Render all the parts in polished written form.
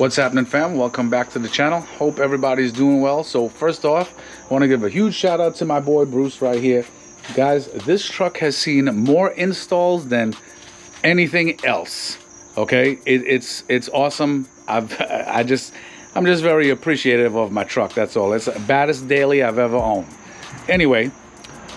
What's happening, fam? Welcome back to the channel. Hope everybody's doing well. So first off, I want to give a huge shout out to my boy Bruce right here. Guys, this truck has seen more installs than anything else. Okay, it's awesome. I'm just very appreciative of my truck. That's all. It's the baddest daily I've ever owned. Anyway,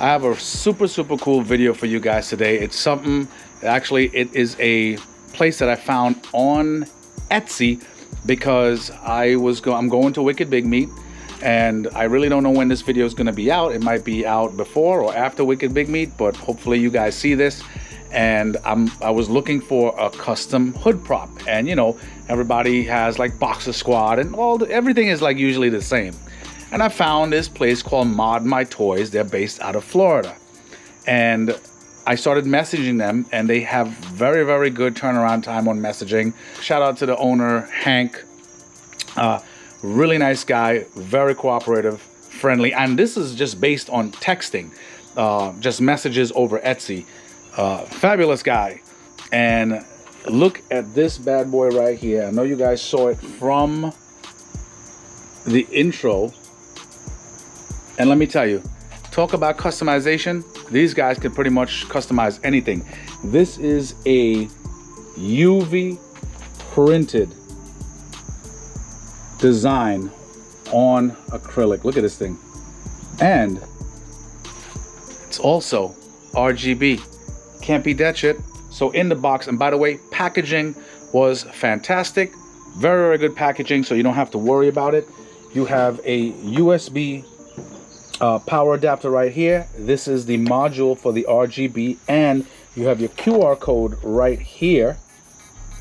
I have a super cool video for you guys today. It's something, actually it is a place that I found on Etsy because I'm going to Wicked Big Meat, and I really don't know when this video is going to be out. It might be out before or after Wicked Big Meat, but hopefully you guys see this. And I was looking for a custom hood prop, and you know, everybody has like Boxer Squad and everything is like usually the same. And I found this place called ModMyToys. They're based out of Florida, and I started messaging them, and they have very good turnaround time on messaging. Shout out to the owner, Hank. Really nice guy, very cooperative, friendly. And this is just based on texting, just messages over Etsy. Fabulous guy. And look at this bad boy right here. I know you guys saw it from the intro. And let me tell you, talk about customization. These guys can pretty much customize anything. This is a UV printed design on acrylic. Look at this thing. And it's also RGB. Can't beat that shit. So in the box, and by the way, packaging was fantastic. Very good packaging, so you don't have to worry about it. You have a USB power adapter right here. This is the module for the RGB, and you have your QR code right here.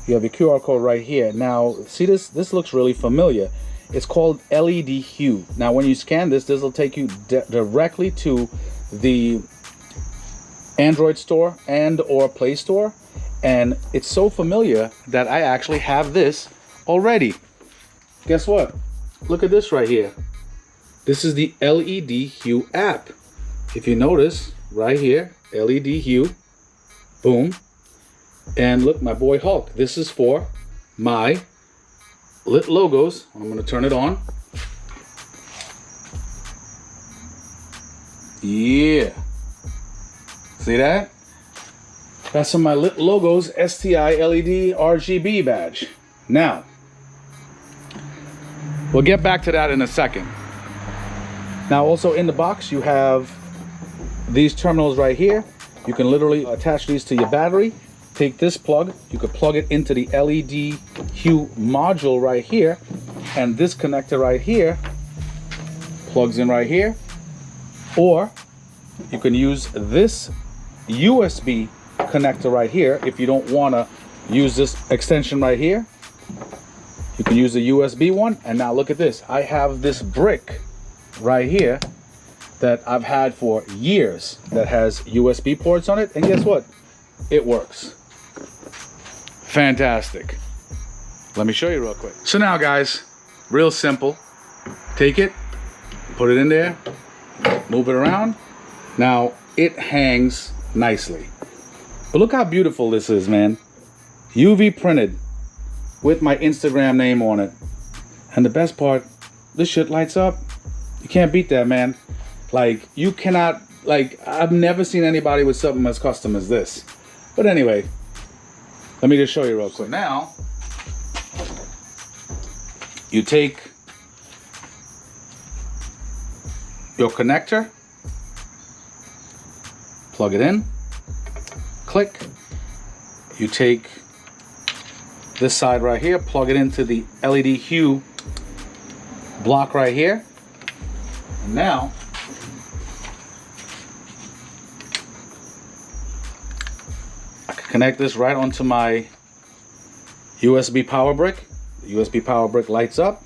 You have your QR code right here. Now, see this looks really familiar. It's called LED hue. Now, when you scan this will take you directly to the Android store and or Play Store, and it's so familiar that I actually have this already. Guess what? Look at this right here. This is the LED hue app. If you notice right here, LED hue, boom. And look, my boy Hulk. This is for my lit logos. I'm gonna turn it on. Yeah. See that? That's for my lit logos STI LED RGB badge. Now, we'll get back to that in a second. Now, also in the box, you have these terminals right here. You can literally attach these to your battery. Take this plug, you could plug it into the LED hue module right here, and this connector right here plugs in right here. Or you can use this USB connector right here. If you don't want to use this extension right here, you can use the USB one. And now look at this. I have this brick right here that I've had for years that has USB ports on it, and guess what? It works. Fantastic. Let me show you real quick. So now, guys, real simple. Take it, put it in there, move it around. Now it hangs nicely. But look how beautiful this is, man. UV printed with my Instagram name on it. And the best part, this shit lights up. You can't beat that, man. Like, you cannot, like, I've never seen anybody with something as custom as this. But anyway, let me just show you real quick. So now, you take your connector, plug it in, click. You take this side right here, plug it into the LED hue block right here. And now, I can connect this right onto my USB power brick. The USB power brick lights up.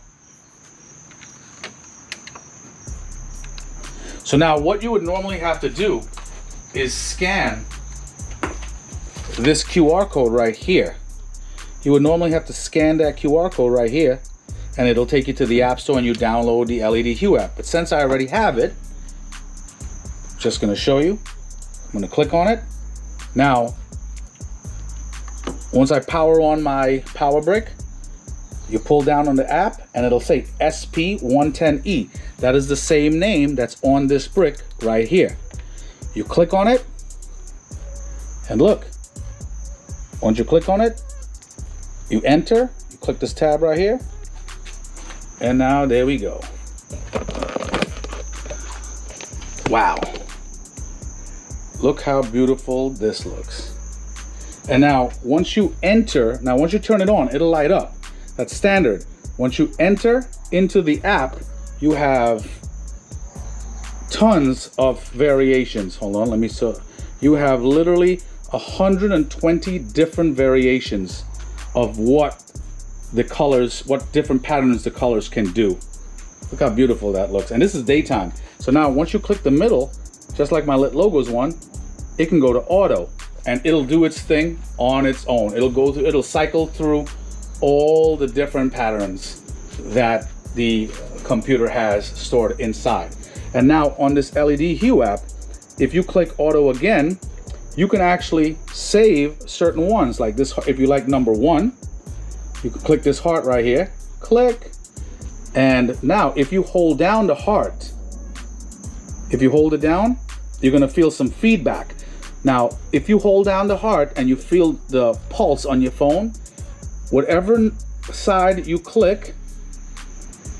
So now what you would normally have to do is scan this QR code right here. You would normally have to scan that QR code right here, and it'll take you to the App Store and you download the LED hue app. But since I already have it, just gonna show you. I'm gonna click on it. Now, once I power on my power brick, You pull down on the app and it'll say SP110E. That is the same name that's on this brick right here. You click on it and look. Once you click on it, you enter, you click this tab right here, and now there we go. Wow. Look how beautiful this looks. And now once you enter, once you turn it on, it'll light up. That's standard. Once you enter into the app, you have tons of variations. Hold on, let me show. You have literally 120 different variations of what the colors, what different patterns the colors can do. Look how beautiful that looks. And this is daytime. So now once you click the middle, just like my Lit Logos one, it can go to auto and it'll do its thing on its own. It'll cycle through all the different patterns that the computer has stored inside. And now on this LED Hue app, if you click auto again, you can actually save certain ones like this. If you like number 1, you can click this heart right here, click. And now if you hold down the heart, if you hold it down, you're gonna feel some feedback. Now, if you hold down the heart and you feel the pulse on your phone, whatever side you click,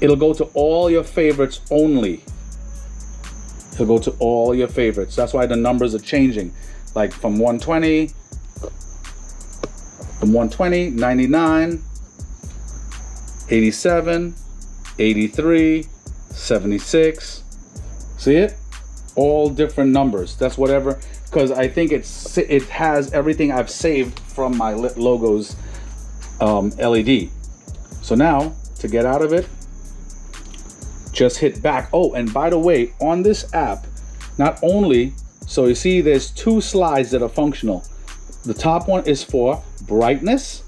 it'll go to all your favorites only. It'll go to all your favorites. That's why the numbers are changing. Like from 120, 99, 87, 83, 76. See it? All different numbers. That's whatever, because I think it has everything I've saved from my Lit Logos LED. So now to get out of it, just hit back. Oh, and by the way, on this app, not only, so you see there's 2 slides that are functional. The top one is for brightness.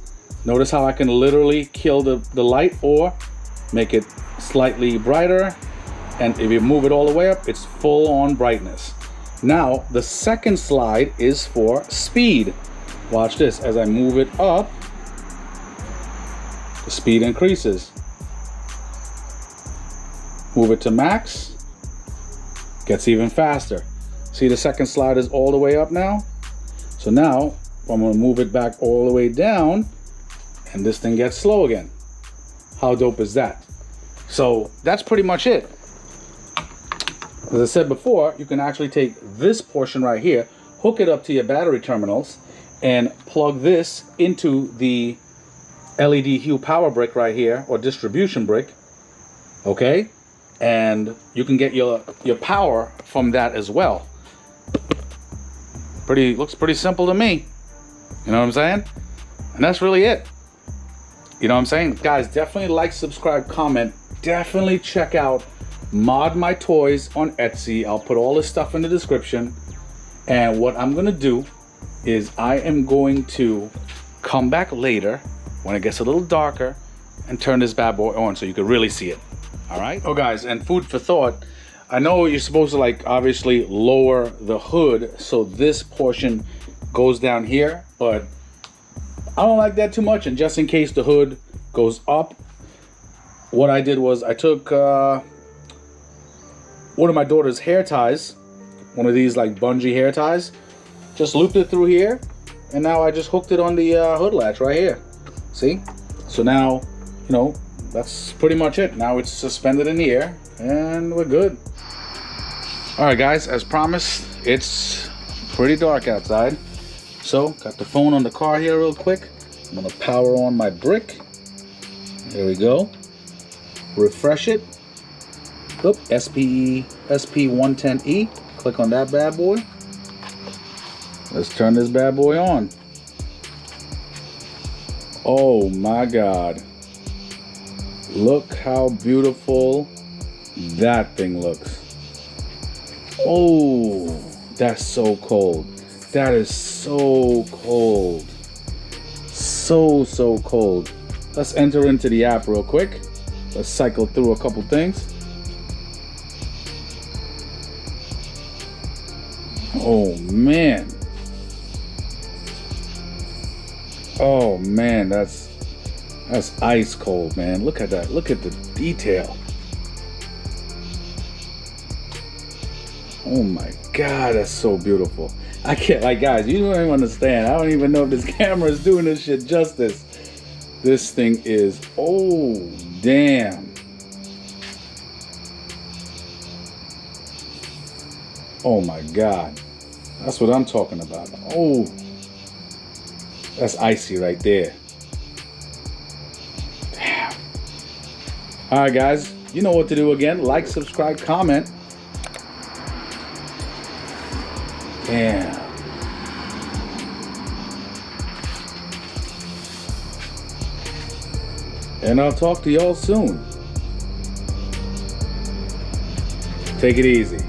Notice how I can literally kill the light or make it slightly brighter. And if you move it all the way up, it's full on brightness. Now, the second slide is for speed. Watch this, as I move it up, the speed increases. Move it to max, gets even faster. See, the second slide is all the way up now. So now I'm gonna move it back all the way down and this thing gets slow again. How dope is that? So that's pretty much it. As I said before, you can actually take this portion right here, hook it up to your battery terminals, and plug this into the LED Hue power brick right here, or distribution brick, okay? And you can get your power from that as well. Looks pretty simple to me. You know what I'm saying? And that's really it. You know what I'm saying? Guys, definitely like, subscribe, comment. Definitely check out ModMyToys on Etsy. I'll put all this stuff in the description. And what I'm gonna do is I am going to come back later when it gets a little darker and turn this bad boy on so you can really see it. All right. Oh guys, and food for thought. I know you're supposed to, like, obviously lower the hood so this portion goes down here, but I don't like that too much. And just in case the hood goes up, what I did was I took one of my daughter's hair ties, one of these like bungee hair ties, just looped it through here, and now I just hooked it on the hood latch right here. See? So now, you know, that's pretty much it. Now it's suspended in the air and we're good. All right guys, as promised, it's pretty dark outside. So got the phone on the car here real quick. I'm gonna power on my brick. There we go. Refresh it. Oop, SP110E. Click on that bad boy. Let's turn this bad boy on. Oh my God. Look how beautiful that thing looks. Oh, that's so cold. That is so cold. So cold. Let's enter into the app real quick. Let's cycle through a couple things. Oh man. Oh man, that's That's ice cold, man. Look at that. Look at the detail. Oh my God, that's so beautiful. I can't, like, guys, you don't even understand. I don't even know if this camera is doing this shit justice. This thing is, oh, damn. Oh my God. That's what I'm talking about. Oh, that's icy right there. Damn. All right, guys, you know what to do again. Like, subscribe, comment. Damn. And I'll talk to y'all soon. Take it easy.